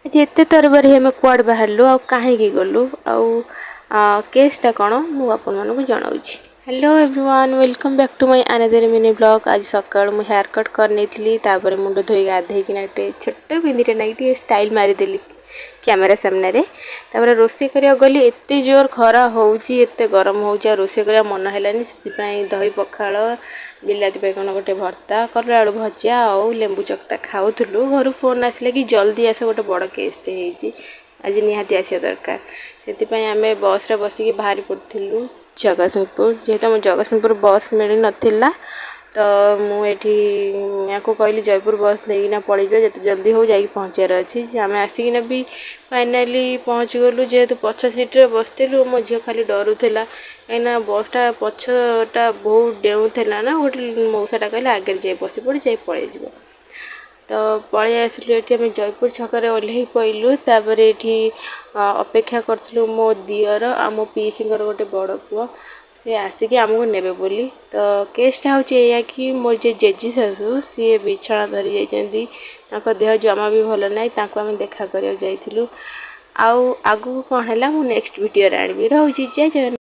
आज एत तरबार आम कुआड़ बाहरलु आ कहीं गलु केसटा कौन मु आपण मानक जनाऊँ। Hello everyone welcome back to my another mini blog. आज सकाळ मु हेयर कट कर नहीं तापर मुंड धोई गाधेकिना छोट बिंदीटे नाइट स्टाइल मारिदेली कैमेरा सामने रे। तापर रोसे करिया गली एते जोर खरा होउची एते गरम होउची रोसे करिया मन हेलानी से दही पखाल बिलाती बैगन गोटे भर्ता कलरा आलू भजा और लेंबू चकटा खाऊलु। घर फोन आसले कि जल्दी आस गोटे बड़ केसटे होती आज निहाती आसिया दरकार से आम बस रे बसिकी बाहरी पड़ू जगतसिंहपुर। जेहेतु आम जगतसिंहपुर बस मिल नाला तो मुझे या कहली जयपुर बस लेकिन पलैजा जिते जल्दी हो जा पहुँचार अच्छी आम आसिकिना भी फाइनाली पहुँच गलु। जेहेतु पछ सीट्रे बसलु मो झील खाली डरुला कहीं बसटा पछटा बहुत डेऊला ना गोटे मौसाटा कहले आगे जाए बसी पड़ी जाए पलि तो पलि आसलु। ये आम जयपुर छकरे ओह्ल पड़लु तापर ये अपेक्षा करूँ मो दियर आ मो पीसी गोटे बड़ पुआ से आसिकी आमको नेबे बोली। तो केसटा हूँ कि मोर जे जेजी शाशु सी बिछना धरी जाती देह जमा भी भल ना आम देखा कर आगू कौन है नेक्स्ट वीडियो आनी रोचे। जय जगन्नाथ।